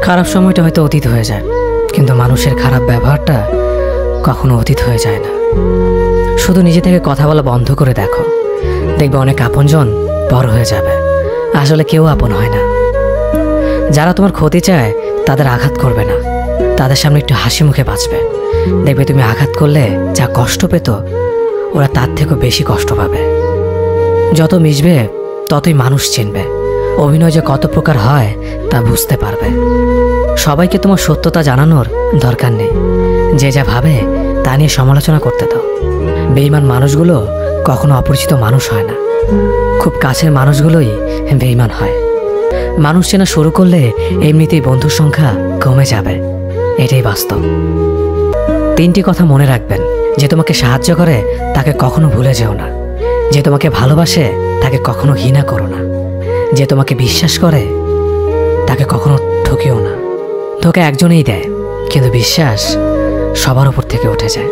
খারাপ সময়টা হয়তো অতীত হয়ে যায়, কিন্তু মানুষের খারাপ ব্যবহারটা কখনো অতীত হয়ে যায় না। শুধু নিজে থেকে কথা বলা বন্ধ করে দেখো, দেখবে অনেক আপনজন বড় হয়ে যাবে। আসলে কেউ আপন হয় না। যারা তোমার ক্ষতি চায় তাদের আঘাত করবে না, তাদের সামনে একটু হাসি মুখে বাঁচবে। দেখবে তুমি আঘাত করলে যা কষ্ট পেত, ওরা তার থেকেও বেশি কষ্ট পাবে। যত মিশবে ততই মানুষ চিনবে, অভিনয় যে কত প্রকার হয় তা বুঝতে পারবে। সবাইকে তোমার সত্যতা জানানোর দরকার নেই, যে যা ভাবে তা নিয়ে সমালোচনা করতে দাও। বেঈমান মানুষগুলো কখনো অপরিচিত মানুষ হয় না, খুব কাছের মানুষগুলোই বেঈমান হয়। মানুষ চেনা শুরু করলে এমনিতেই বন্ধুর সংখ্যা কমে যাবে, এটাই বাস্তব। 3টি কথা মনে রাখবেন। যে তোমাকে সাহায্য করে তাকে কখনো ভুলে যেও না, যে তোমাকে ভালোবাসে তাকে কখনো ঘৃণা করো না, যে তোমাকে বিশ্বাস করে তাকে কখনো ঠকিও না। ধোঁকা একজনেই দেয়, কিন্তু বিশ্বাস সবার উপর থেকে উঠে যায়।